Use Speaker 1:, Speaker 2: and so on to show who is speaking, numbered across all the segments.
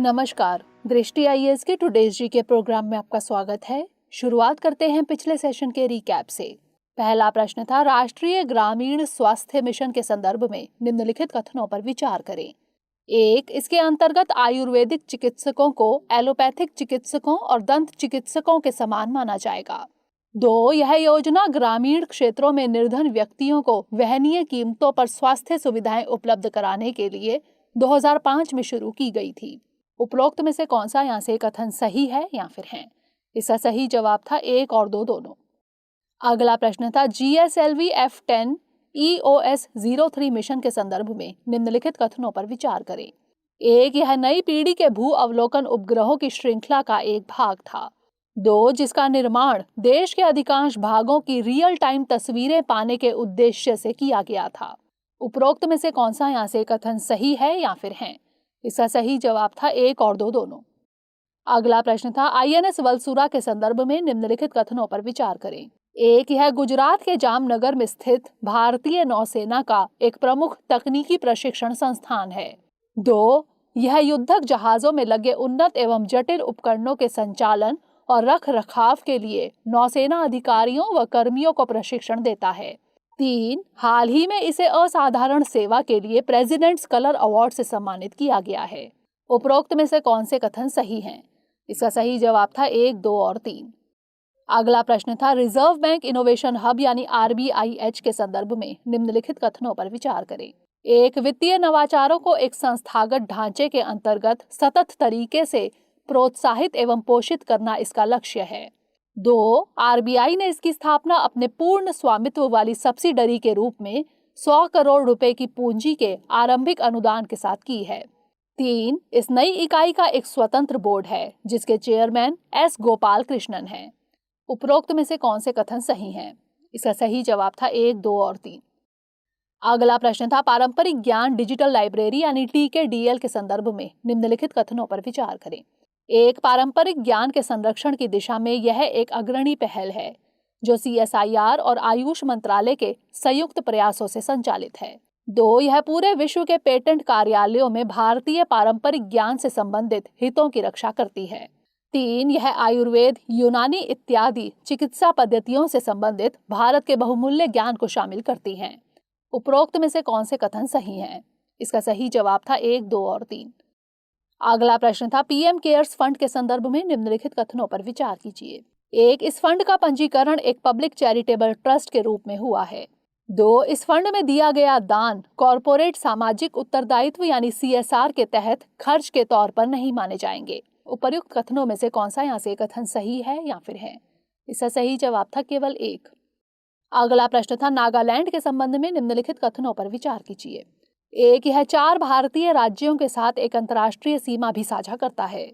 Speaker 1: नमस्कार, दृष्टि आईएएस के टुडेज जी के प्रोग्राम में आपका स्वागत है। शुरुआत करते हैं पिछले सेशन के रिकैप से। पहला प्रश्न था, राष्ट्रीय ग्रामीण स्वास्थ्य मिशन के संदर्भ में निम्नलिखित कथनों पर विचार करें। 1. इसके अंतर्गत आयुर्वेदिक चिकित्सकों को एलोपैथिक चिकित्सकों और दंत चिकित्सकों के समान माना जाएगा। 2. यह योजना ग्रामीण क्षेत्रों में निर्धन व्यक्तियों को वहनीय कीमतों पर स्वास्थ्य सुविधाएं उपलब्ध कराने के लिए 2005 में शुरू की गई थी। उपरोक्त में से कौन सा यहाँ से कथन सही है या फिर है? इसका सही जवाब था 1 और 2 दोनों। अगला प्रश्न था, GSLV F10 EOS 03 मिशन के संदर्भ में निम्नलिखित कथनों पर विचार करें। 1. यह नई पीढ़ी के भू अवलोकन उपग्रहों की श्रृंखला का एक भाग था। 2. जिसका निर्माण देश के अधिकांश भागों की रियल टाइम तस्वीरें पाने के उद्देश्य से किया गया था। उपरोक्त में से कौन सा यहाँ से कथन सही है या फिर है? इसका सही जवाब था 1 और 2 दोनों। अगला प्रश्न था, INS वलसुरा के संदर्भ में निम्नलिखित कथनों पर विचार करें। 1. यह गुजरात के जामनगर में स्थित भारतीय नौसेना का एक प्रमुख तकनीकी प्रशिक्षण संस्थान है। 2. यह युद्धक जहाजों में लगे उन्नत एवं जटिल उपकरणों के संचालन और रख रखाव के लिए नौसेना अधिकारियों व कर्मियों को प्रशिक्षण देता है। 3. हाल ही में इसे असाधारण सेवा के लिए प्रेसिडेंट्स कलर अवार्ड से सम्मानित किया गया है। उपरोक्त में से कौन से कथन सही हैं? इसका सही जवाब था 1, 2 और 3। अगला प्रश्न था, रिजर्व बैंक इनोवेशन हब यानी RBIH के संदर्भ में निम्नलिखित कथनों पर विचार करें। 1. वित्तीय नवाचारों को एक संस्थागत ढांचे के अंतर्गत सतत तरीके से प्रोत्साहित एवं पोषित करना इसका लक्ष्य है। 2. RBI ने इसकी स्थापना अपने पूर्ण स्वामित्व वाली सब्सिडरी के रूप में 100 करोड़ रुपए की पूंजी के आरंभिक अनुदान के साथ की है। 3. इस नई इकाई का एक स्वतंत्र बोर्ड है जिसके चेयरमैन S. गोपाल कृष्णन हैं। उपरोक्त में से कौन से कथन सही हैं? इसका सही जवाब था 1, 2 और 3। अगला प्रश्न था, पारंपरिक ज्ञान डिजिटल लाइब्रेरी यानी TKDL के संदर्भ में निम्नलिखित कथनों पर विचार करें। 1. पारंपरिक ज्ञान के संरक्षण की दिशा में यह एक अग्रणी पहल है जो CSIR और आयुष मंत्रालय के संयुक्त प्रयासों से संचालित है। 2. यह पूरे विश्व के पेटेंट कार्यालयों में भारतीय पारंपरिक ज्ञान से संबंधित हितों की रक्षा करती है। 3. यह आयुर्वेद, यूनानी इत्यादि चिकित्सा पद्धतियों से संबंधित भारत के बहुमूल्य ज्ञान को शामिल करती है। उपरोक्त में से कौन से कथन सही हैं? इसका सही जवाब था 1, 2 और 3। अगला प्रश्न था, PM केयर्स फंड के संदर्भ में निम्नलिखित कथनों पर विचार कीजिए। 1. इस फंड का पंजीकरण एक पब्लिक चैरिटेबल ट्रस्ट के रूप में हुआ है। 2. इस फंड में दिया गया दान कॉरपोरेट सामाजिक उत्तरदायित्व यानी CSR के तहत खर्च के तौर पर नहीं माने जाएंगे। उपर्युक्त कथनों में से कौन सा यहाँ से कथन सही है या फिर है? इसका सही जवाब था केवल 1। अगला प्रश्न था, नागालैंड के संबंध में निम्नलिखित कथनों पर विचार कीजिए। 1. यह 4 भारतीय राज्यों के साथ एक अंतर्राष्ट्रीय सीमा भी साझा करता है।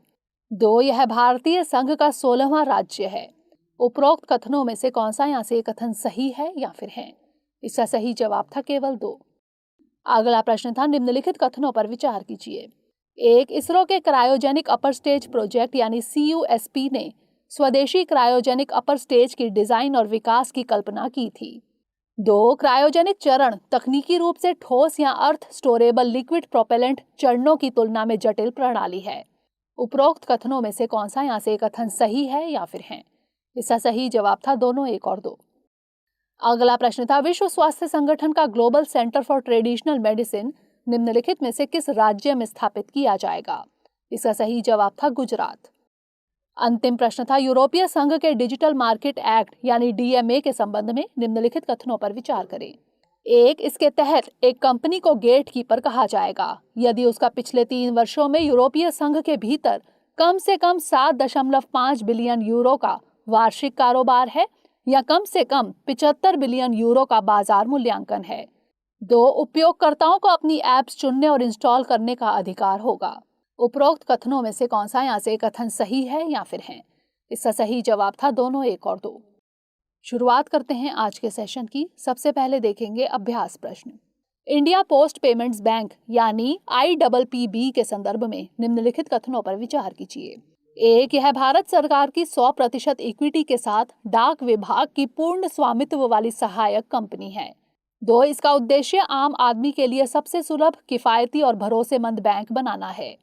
Speaker 1: 2. यह भारतीय संघ का 16वां राज्य है। उपरोक्त कथनों में से कौन सा यहाँ से कथन सही है या फिर है? इसका सही जवाब था केवल 2। अगला प्रश्न था, निम्नलिखित कथनों पर विचार कीजिए। 1. इसरो के क्रायोजेनिक अपर स्टेज प्रोजेक्ट यानी CUSP ने स्वदेशी क्रायोजेनिक अपर स्टेज की डिजाइन और विकास की कल्पना की थी। 2. क्रायोजेनिक चरण तकनीकी रूप से ठोस या अर्थ स्टोरेबल लिक्विड प्रोपेलेंट चरणों की तुलना में जटिल प्रणाली है। उपरोक्त कथनों में से कौन सा यहाँ से कथन सही है या फिर है? इसका सही जवाब था दोनों, 1 और 2। अगला प्रश्न था, विश्व स्वास्थ्य संगठन का global centre for traditional medicine निम्नलिखित में से किस राज्य में स्थापित किया जाएगा? इसका सही जवाब था गुजरात। अंतिम प्रश्न था, यूरोपीय संघ के डिजिटल मार्केट एक्ट यानी DMA के संबंध में निम्नलिखित कथनों पर विचार करें। 1. इसके तहत एक कंपनी को गेट कीपर कहा जाएगा यदि उसका पिछले 3 वर्षों में यूरोपीय संघ के भीतर कम से कम 7.5 बिलियन यूरो का वार्षिक कारोबार है या कम से कम 75 बिलियन यूरो का बाजार मूल्यांकन है। 2. उपयोगकर्ताओं को अपनी ऐप्स चुनने और इंस्टॉल करने का अधिकार होगा। उपरोक्त कथनों में से कौन सा यहाँ से कथन सही है या फिर है? इसका सही जवाब था दोनों, 1 और 2। शुरुआत करते हैं आज के सेशन की। सबसे पहले देखेंगे अभ्यास प्रश्न। इंडिया पोस्ट पेमेंट्स बैंक यानी IPPB के संदर्भ में निम्नलिखित कथनों पर विचार कीजिए। 1. यह भारत सरकार की 100% इक्विटी के साथ डाक विभाग की पूर्ण स्वामित्व वाली सहायक कंपनी है। 2. इसका उद्देश्य आम आदमी के लिए सबसे सुलभ, किफायती और भरोसेमंद बैंक बनाना है।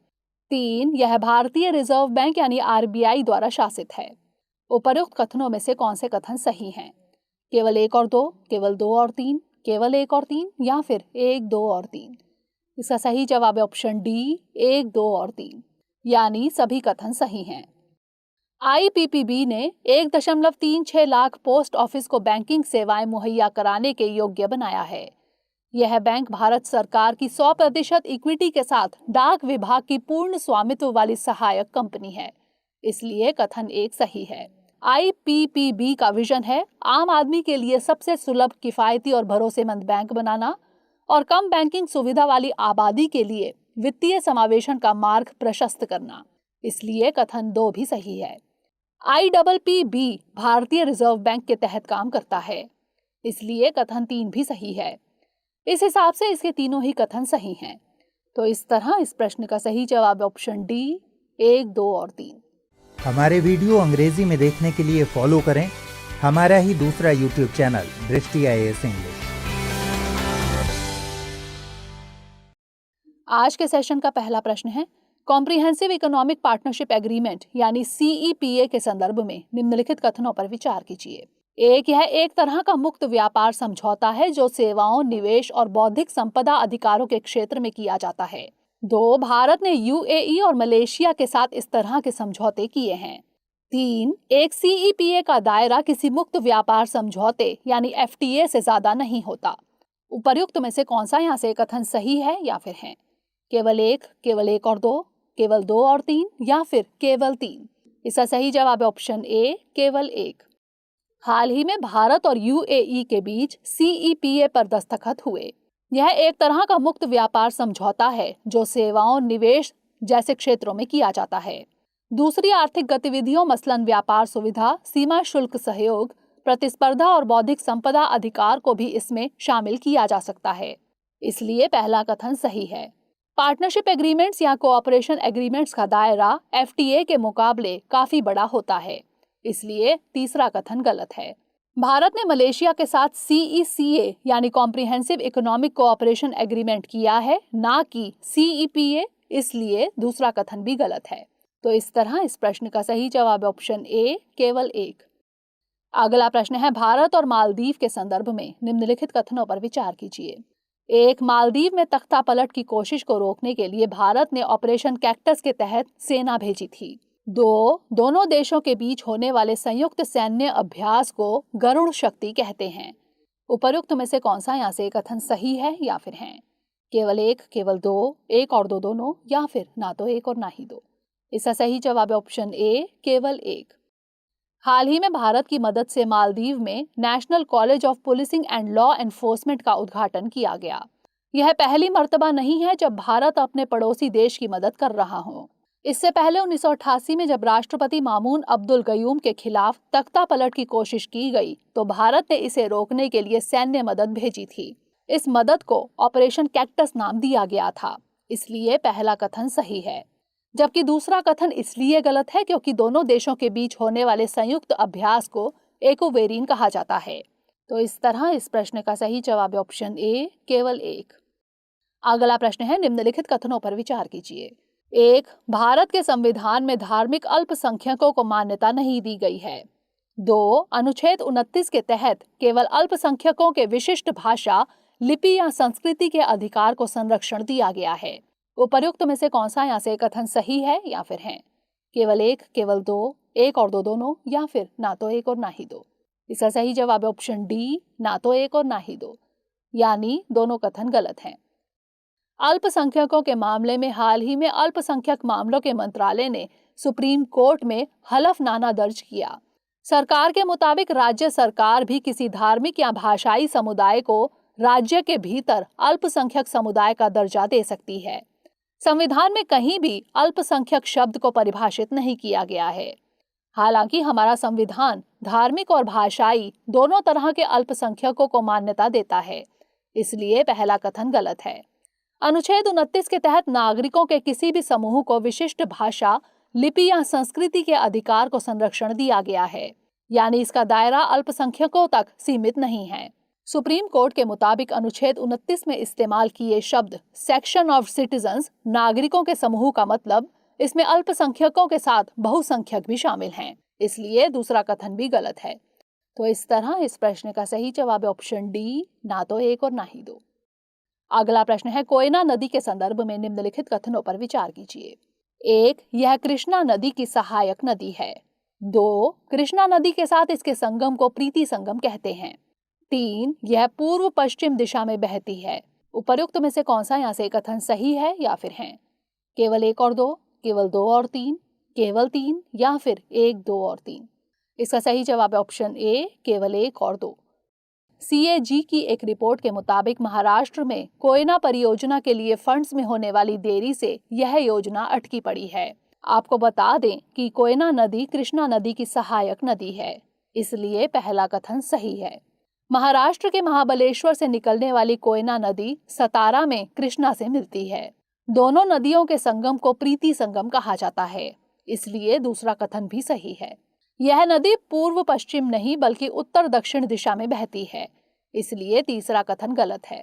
Speaker 1: 3, यह भारतीय रिजर्व बैंक यानी RBI द्वारा शासित है। उपर्युक्त कथनों में से कौन से कथन सही हैं? केवल 1 और 2, केवल 2 और 3, केवल 1 और 3 या फिर 1, 2 और 3? इसका सही जवाब है ऑप्शन डी, 1, 2 और 3, यानी सभी कथन सही हैं। IPPB ने 1.36 लाख पोस्ट ऑफिस को बैंकिंग सेवाएं मुहैया कराने के योग्य बनाया है। यह बैंक भारत सरकार की 100% इक्विटी के साथ डाक विभाग की पूर्ण स्वामित्व वाली सहायक कंपनी है, इसलिए कथन 1 सही है। IPPB का विजन है आम आदमी के लिए सबसे सुलभ, किफायती और भरोसेमंद बैंक बनाना और कम बैंकिंग सुविधा वाली आबादी के लिए वित्तीय समावेशन का मार्ग प्रशस्त करना, इसलिए कथन 2 भी सही है। IPPB भारतीय रिजर्व बैंक के तहत काम करता है, इसलिए कथन 3 भी सही है। इस हिसाब से इसके तीनों ही कथन सही हैं। तो इस तरह इस प्रश्न का सही जवाब ऑप्शन डी, 1, 2 और 3।
Speaker 2: हमारे वीडियो अंग्रेजी में देखने के लिए फॉलो करें हमारा ही दूसरा यूट्यूब चैनल दृष्टि IAS इंग्लिश।
Speaker 1: आज के सेशन का पहला प्रश्न है, कॉम्प्रिहेंसिव इकोनॉमिक पार्टनरशिप एग्रीमेंट यानी CEPA के संदर्भ में निम्नलिखित कथनों पर विचार कीजिए। 1, यह एक तरह का मुक्त व्यापार समझौता है जो सेवाओं, निवेश और बौद्धिक संपदा अधिकारों के क्षेत्र में किया जाता है। 2, भारत ने UAE और मलेशिया के साथ इस तरह के समझौते किए हैं। 3, एक CEPA का दायरा किसी मुक्त व्यापार समझौते यानी FTA से ज्यादा नहीं होता। उपर्युक्त में से कौन सा यहाँ से कथन सही है या फिर है? केवल 1, केवल 1 और 2, केवल 2 और 3 या फिर केवल 3? इसका सही जवाब है ऑप्शन ए, केवल 1। हाल ही में भारत और UAE के बीच CEPA पर दस्तखत हुए। यह एक तरह का मुक्त व्यापार समझौता है जो सेवाओं, निवेश जैसे क्षेत्रों में किया जाता है। दूसरी आर्थिक गतिविधियों मसलन व्यापार सुविधा, सीमा शुल्क सहयोग, प्रतिस्पर्धा और बौद्धिक संपदा अधिकार को भी इसमें शामिल किया जा सकता है, इसलिए पहला कथन सही है। पार्टनरशिप एग्रीमेंट्स या कोऑपरेशन एग्रीमेंट्स का दायरा FTA के मुकाबले काफी बड़ा होता है, इसलिए तीसरा कथन गलत है। भारत ने मलेशिया के साथ CECA यानी कॉम्प्रिहेंसिव इकोनॉमिक कोऑपरेशन एग्रीमेंट किया है, ना कि CEPA, इसलिए दूसरा कथन भी गलत है। तो इस तरह इस प्रश्न का सही जवाब ऑप्शन ए, केवल 1। अगला प्रश्न है, भारत और मालदीव के संदर्भ में निम्नलिखित कथनों पर विचार कीजिए। 1, मालदीव में तख्ता पलट की कोशिश को रोकने के लिए भारत ने ऑपरेशन कैक्टस के तहत सेना भेजी थी। 2, दोनों देशों के बीच होने वाले संयुक्त सैन्य अभ्यास को गरुड़ शक्ति कहते हैं। उपर्युक्त में से कौन सा यहाँ से कथन सही है या फिर है? केवल 1, केवल 2, 1 और 2 दोनों या फिर ना तो 1 और ना ही 2? इसका सही जवाब है ऑप्शन ए, केवल 1। हाल ही में भारत की मदद से मालदीव में national college of policing and law enforcement का उद्घाटन किया गया। यह पहली मर्तबा नहीं है जब भारत अपने पड़ोसी देश की मदद कर रहा हो। इससे पहले 1988 में जब राष्ट्रपति मामून अब्दुल गयूम के खिलाफ तख्ता पलट की कोशिश की गई तो भारत ने इसे रोकने के लिए सैन्य मदद भेजी थी। इस मदद को ऑपरेशन कैक्टस नाम दिया गया था, इसलिए पहला कथन सही है, जबकि दूसरा कथन इसलिए गलत है क्योंकि दोनों देशों के बीच होने वाले संयुक्त अभ्यास को एकोवेरिन कहा जाता है। तो इस तरह इस प्रश्न का सही जवाब है ऑप्शन ए, केवल 1। अगला प्रश्न है, निम्नलिखित कथनों पर विचार कीजिए। 1, भारत के संविधान में धार्मिक अल्पसंख्यकों को मान्यता नहीं दी गई है। 2, अनुच्छेद 29 के तहत केवल अल्पसंख्यकों के विशिष्ट भाषा, लिपि या संस्कृति के अधिकार को संरक्षण दिया गया है। उपर्युक्त में से कौन सा यहाँ से कथन सही है या फिर है? केवल 1, केवल 2, 1 और 2 दोनों या फिर ना तो 1 और ना ही 2? इसका सही जवाब है ऑप्शन डी, ना तो 1 और ना ही 2, यानी दोनों कथन गलत हैं। अल्पसंख्यकों के मामले में हाल ही में अल्पसंख्यक मामलों के मंत्रालय ने सुप्रीम कोर्ट में हलफनामा दर्ज किया। सरकार के मुताबिक राज्य सरकार भी किसी धार्मिक या भाषाई समुदाय को राज्य के भीतर अल्पसंख्यक समुदाय का दर्जा दे सकती है। संविधान में कहीं भी अल्पसंख्यक शब्द को परिभाषित नहीं किया गया है। हालांकि हमारा संविधान धार्मिक और भाषाई दोनों तरह के अल्पसंख्यकों को मान्यता देता है, इसलिए पहला कथन गलत है। अनुच्छेद 29 के तहत नागरिकों के किसी भी समूह को विशिष्ट भाषा, लिपि या संस्कृति के अधिकार को संरक्षण दिया गया है, यानी इसका दायरा अल्पसंख्यकों तक सीमित नहीं है। सुप्रीम कोर्ट के मुताबिक अनुच्छेद 29 में इस्तेमाल किए शब्द सेक्शन ऑफ सिटीजन्स, नागरिकों के समूह का मतलब इसमें अल्पसंख्यकों के साथ बहुसंख्यक भी शामिल हैं, इसलिए दूसरा कथन भी गलत है। तो इस तरह इस प्रश्न का सही जवाब है ऑप्शन डी, ना तो 1 और ना ही 2। अगला प्रश्न है, कोयना नदी के संदर्भ में निम्नलिखित कथनों पर विचार कीजिए। 1, यह कृष्णा नदी की सहायक नदी है। 2, कृष्णा नदी के साथ इसके संगम को प्रीति संगम कहते हैं। 3, यह पूर्व पश्चिम दिशा में बहती है। उपर्युक्त में से कौन सा यहाँ से कथन सही है या फिर है? केवल 1 और 2, केवल 2 और 3, केवल 3 या फिर 1, 2 और 3? इसका सही जवाब है ऑप्शन ए, केवल 1 और 2। CAG की एक रिपोर्ट के मुताबिक महाराष्ट्र में कोयना परियोजना के लिए फंड्स में होने वाली देरी से यह योजना अटकी पड़ी है। आपको बता दें कि कोयना नदी कृष्णा नदी की सहायक नदी है, इसलिए पहला कथन सही है। महाराष्ट्र के महाबलेश्वर से निकलने वाली कोयना नदी सतारा में कृष्णा से मिलती है। दोनों नदियों के संगम को प्रीति संगम कहा जाता है, इसलिए दूसरा कथन भी सही है। यह नदी पूर्व पश्चिम नहीं बल्कि उत्तर दक्षिण दिशा में बहती है, इसलिए तीसरा कथन गलत है।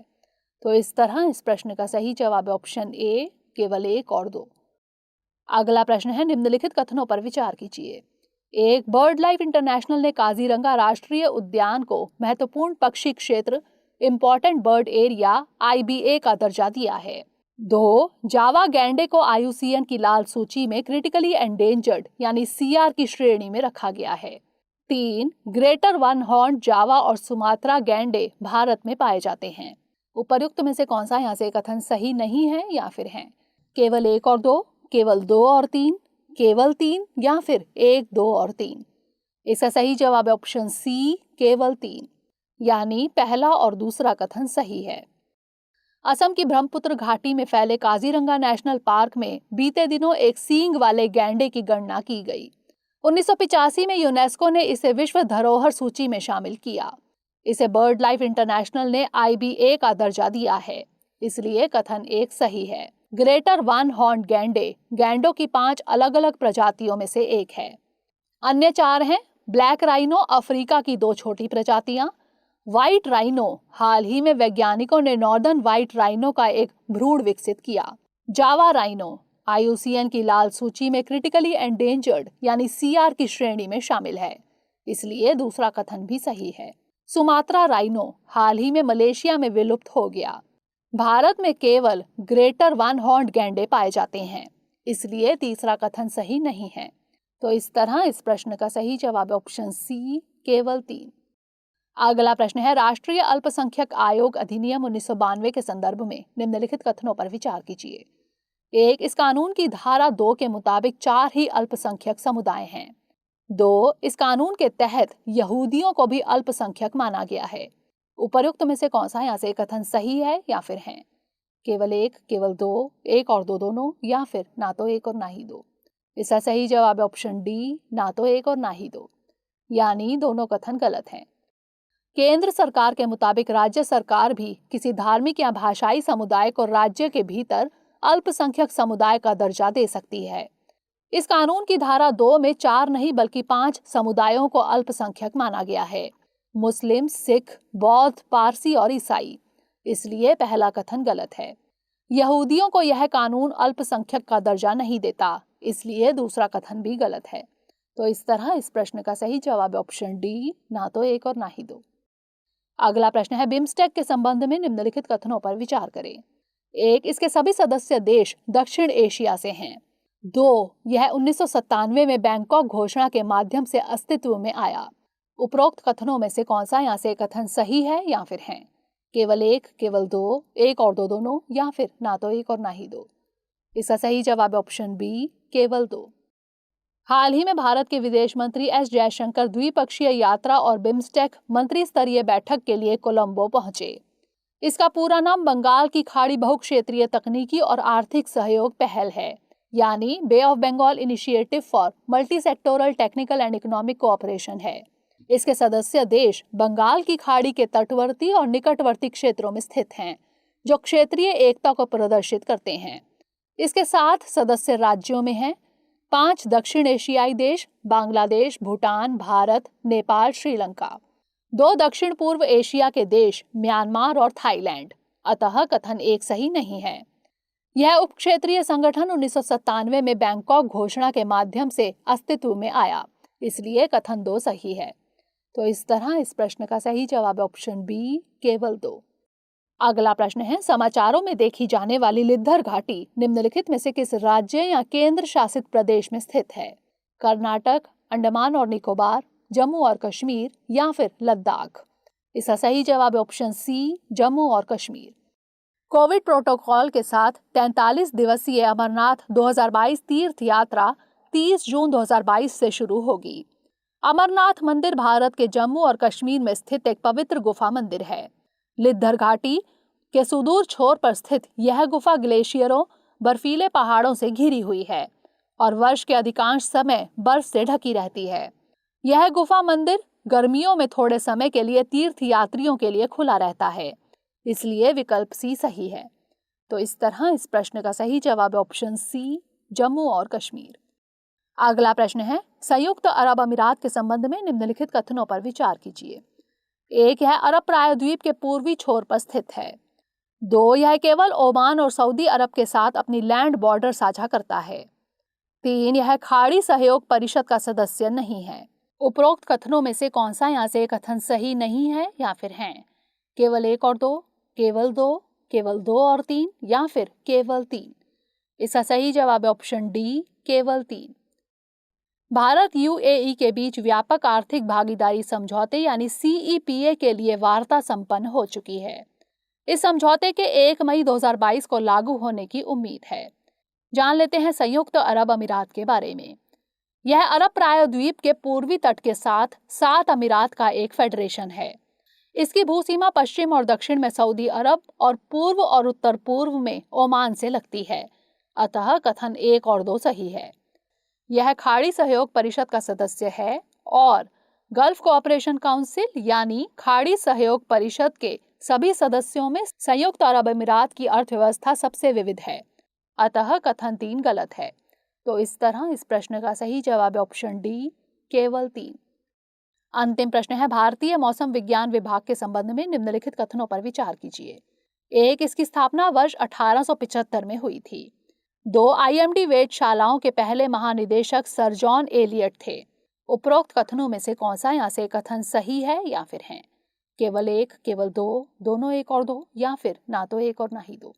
Speaker 1: तो इस तरह इस प्रश्न का सही जवाब है ऑप्शन ए, केवल 1 और 2। अगला प्रश्न है, निम्नलिखित कथनों पर विचार कीजिए। 1, बर्ड लाइफ इंटरनेशनल ने काजीरंगा राष्ट्रीय उद्यान को महत्वपूर्ण पक्षी क्षेत्र इंपॉर्टेंट बर्ड एरिया IBA का दर्जा दिया है। 2, जावा गैंडे को IUCN की लाल सूची में क्रिटिकली एंडेंजर्ड यानी CR की श्रेणी में रखा गया है। 3, ग्रेटर वन हॉर्न जावा और सुमात्रा गैंडे भारत में पाए जाते हैं। उपर्युक्त में से कौन सा यहाँ से कथन सही नहीं है या फिर है? केवल 1 और 2, केवल 2 और 3, केवल 3 या फिर 1, 2 और 3? इसका सही जवाब है ऑप्शन सी, केवल 3, यानी पहला और दूसरा कथन सही है। असम की ब्रह्मपुत्र घाटी में फैले काजीरंगा नेशनल पार्क में बीते दिनों एक सींग वाले गैंडे की गणना की गई। 1985 में यूनेस्को ने इसे विश्व धरोहर सूची में शामिल किया। इसे बर्ड लाइफ इंटरनेशनल ने IBA का दर्जा दिया है, इसलिए कथन 1 सही है। ग्रेटर वन हॉर्न गैंडे गैंडों की 5 अलग अलग प्रजातियों में से एक है। अन्य 4 हैं ब्लैक राइनो अफ्रीका की 2 छोटी प्रजातियां, व्हाइट राइनो हाल ही में वैज्ञानिकों ने नॉर्दर्न व्हाइट राइनो का एक भ्रूण विकसित किया, जावा राइनो IUCN की लाल सूची में क्रिटिकली एंडेंजर्ड यानी CR की श्रेणी में शामिल है, इसलिए दूसरा कथन भी सही है। सुमात्रा राइनो हाल ही में मलेशिया में विलुप्त हो गया। भारत में केवल ग्रेटर वन हॉर्न गैंडे पाए जाते हैं, इसलिए तीसरा कथन सही नहीं है। तो इस तरह इस प्रश्न का सही जवाब ऑप्शन सी, केवल 3। अगला प्रश्न है, राष्ट्रीय अल्पसंख्यक आयोग अधिनियम 1992 के संदर्भ में निम्नलिखित कथनों पर विचार कीजिए। 1, इस कानून की धारा 2 के मुताबिक 4 ही अल्पसंख्यक समुदाय हैं। 2, इस कानून के तहत यहूदियों को भी अल्पसंख्यक माना गया है। उपर्युक्त में से कौन सा यहाँ से कथन सही है या फिर है? केवल 1, केवल 2, 1 और 2 दोनों, या फिर ना तो 1 और ना ही 2? इसका सही जवाब है ऑप्शन डी, ना तो 1 और ना ही 2, यानी दोनों कथन गलत हैं। केंद्र सरकार के मुताबिक राज्य सरकार भी किसी धार्मिक या भाषाई समुदाय को राज्य के भीतर अल्पसंख्यक समुदाय का दर्जा दे सकती है। इस कानून की धारा 2 में 4 नहीं बल्कि 5 समुदायों को अल्पसंख्यक माना गया है, मुस्लिम, सिख, बौद्ध, पारसी और ईसाई, इसलिए पहला कथन गलत है। यहूदियों को यह कानून अल्पसंख्यक का दर्जा नहीं देता, इसलिए दूसरा कथन भी गलत है। तो इस तरह इस प्रश्न का सही जवाब ऑप्शन डी, ना तो 1 और ना ही 2। अगला प्रश्न है, बिम्स्टेक के संबंध में निम्नलिखित कथनों पर विचार करें। 1, इसके सभी सदस्य देश दक्षिण एशिया से हैं। 2, यह 1997 में बैंकॉक घोषणा के माध्यम से अस्तित्व में आया। उपरोक्त कथनों में से कौन सा यहाँ से कथन सही है या फिर है? केवल 1, केवल 2, 1 और 2 दोनों, या फिर ना तो 1 और ना ही 2? इसका सही जवाब ऑप्शन बी, केवल 2। हाल ही में भारत के विदेश मंत्री S जयशंकर द्विपक्षीय यात्रा और बिम्स्टेक मंत्री स्तरीय बैठक के लिए कोलंबो पहुंचे। इसका पूरा नाम बंगाल की खाड़ी बहुक्षेत्रीय तकनीकी और आर्थिक सहयोग पहल है, यानी Bay of Bengal initiative for multi sectoral technical and economic cooperation है। इसके सदस्य देश बंगाल की खाड़ी के तटवर्ती और निकटवर्ती क्षेत्रों में स्थित हैं, जो क्षेत्रीय एकता को प्रदर्शित करते हैं। इसके 7 सदस्य राज्यों में हैं 5 दक्षिण एशियाई देश, बांग्लादेश, भूटान, भारत, नेपाल, श्रीलंका। 2 दक्षिण पूर्व एशिया के देश, म्यांमार और थाईलैंड। अतः कथन 1 सही नहीं है। यह उप क्षेत्रीय संगठन 1997 में बैंकॉक घोषणा के माध्यम से अस्तित्व में आया, इसलिए कथन 2 सही है। तो इस तरह इस प्रश्न का सही जवाब है ऑप्शन बी, केवल 2। अगला प्रश्न है, समाचारों में देखी जाने वाली लिद्धर घाटी निम्नलिखित में से किस राज्य या केंद्र शासित प्रदेश में स्थित है? कर्नाटक, अंडमान और निकोबार, जम्मू और कश्मीर या फिर लद्दाख? इसका सही जवाब है ऑप्शन सी, जम्मू और कश्मीर। कोविड प्रोटोकॉल के साथ 43 दिवसीय अमरनाथ 2022 तीर्थ यात्रा 30 जून 2022 से शुरू होगी। अमरनाथ मंदिर भारत के जम्मू और कश्मीर में स्थित एक पवित्र गुफा मंदिर है। लिद्धर घाटी के सुदूर छोर पर स्थित यह गुफा ग्लेशियरों, बर्फीले पहाड़ों से घिरी हुई है और वर्ष के अधिकांश समय बर्फ से ढकी रहती है। यह गुफा मंदिर गर्मियों में थोड़े समय के लिए तीर्थ यात्रियों के लिए खुला रहता है, इसलिए विकल्प सी सही है। तो इस तरह इस प्रश्न का सही जवाब है ऑप्शन सी, जम्मू और कश्मीर। अगला प्रश्न है, संयुक्त अरब अमीरात के संबंध में निम्नलिखित कथनों पर विचार कीजिए। 1, यह अरब प्रायद्वीप के पूर्वी छोर पर स्थित है। 2, यह केवल ओमान और सऊदी अरब के साथ अपनी लैंड बॉर्डर साझा करता है। 3, यह खाड़ी सहयोग परिषद का सदस्य नहीं है। उपरोक्त कथनों में से कौन सा यहाँ से कथन सही नहीं है या फिर हैं? केवल 1 और 2, केवल 2, केवल 2 और 3 या फिर केवल 3? इसका सही जवाब है ऑप्शन डी, केवल 3। भारत यूएई के बीच व्यापक आर्थिक भागीदारी समझौते यानी सीईपीए के लिए वार्ता संपन्न हो चुकी है। इस समझौते के 1 मई 2022 को लागू होने की उम्मीद है। जान लेते हैं संयुक्त अरब अमीरात के बारे में। यह अरब प्रायद्वीप के पूर्वी तट के साथ 7 अमीरात का एक फेडरेशन है। इसकी भूसीमा पश्चिम और दक्षिण में सऊदी अरब और पूर्व और उत्तर पूर्व में ओमान से लगती है, अतः कथन 1 और 2 सही है। यह खाड़ी सहयोग परिषद का सदस्य है और गल्फ कोऑपरेशन काउंसिल यानी खाड़ी सहयोग परिषद के सभी सदस्यों में संयुक्त अरब अमीरात की अर्थव्यवस्था सबसे विविध है, अतः कथन 3 गलत है। तो इस तरह इस प्रश्न का सही जवाब है ऑप्शन डी, केवल 3। अंतिम प्रश्न है, भारतीय मौसम विज्ञान विभाग के संबंध में निम्नलिखित कथनों पर विचार कीजिए। 1, इसकी स्थापना वर्ष 1875 में हुई थी। 2, आईएमडी वेधशालाओं के पहले महानिदेशक सर जॉन एलियट थे। उपरोक्त कथनों में से कौन सा यहाँ से कथन सही है या फिर हैं? केवल 1, केवल 2, दोनों 1 और 2 या फिर ना तो 1 और ना ही 2?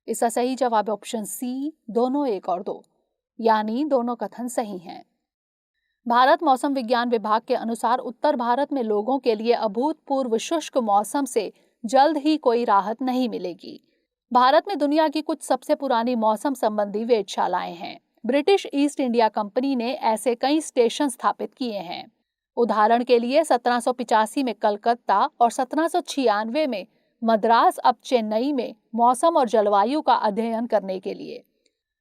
Speaker 1: इसका सही जवाब है ऑप्शन सी, दोनों 1 और 2, यानी दोनों कथन सही हैं। भारत मौसम विज्ञान विभाग के अनुसार उत्तर भारत में लोगों के लिए अभूतपूर्व शुष्क मौसम से जल्द ही कोई राहत नहीं मिलेगी। भारत में दुनिया की कुछ सबसे पुरानी मौसम संबंधी वेधशालाएं हैं। ब्रिटिश ईस्ट इंडिया कंपनी ने ऐसे कई स्टेशन स्थापित किए हैं। उदाहरण के लिए 1785 में कलकत्ता और 1796 में मद्रास अब चेन्नई में मौसम और जलवायु का अध्ययन करने के लिए।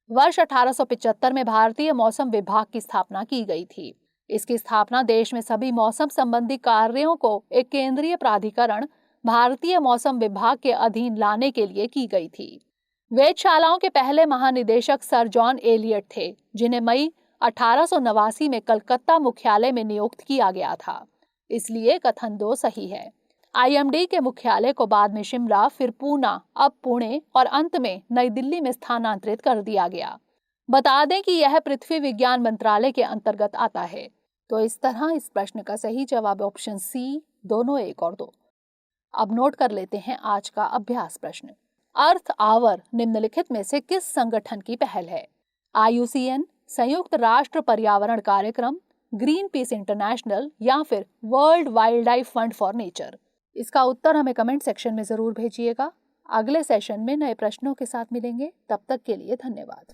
Speaker 1: वर्ष 1875 में भारतीय मौसम विभाग की स्थापना की गई थी। इसकी स्थापना देश में सभी मौसम संबंधी कार्यों को एक केंद्रीय प्राधिकरण भारतीय मौसम विभाग के अधीन लाने के लिए की गई थी। वेधशालाओं के पहले महानिदेशक सर जॉन एलियट थे, जिन्हें मई 1889 में कलकत्ता मुख्यालय में नियुक्त किया गया था, इसलिए कथन 2 सही है। आईएमडी के मुख्यालय को बाद में शिमला, फिर पूना, अब पुणे और अंत में नई दिल्ली में स्थानांतरित कर दिया गया। बता दें कि यह पृथ्वी विज्ञान मंत्रालय के अंतर्गत आता है। तो इस तरह इस प्रश्न का सही जवाब ऑप्शन सी, दोनों 1 और 2। अब नोट कर लेते हैं आज का अभ्यास प्रश्न। अर्थ आवर निम्नलिखित में से किस संगठन की पहल है? IUCN, संयुक्त राष्ट्र पर्यावरण कार्यक्रम, ग्रीन पीस इंटरनेशनल या फिर world wild life fund for nature? इसका उत्तर हमें कमेंट सेक्शन में जरूर भेजिएगा। अगले सेशन में नए प्रश्नों के साथ मिलेंगे, तब तक के लिए धन्यवाद।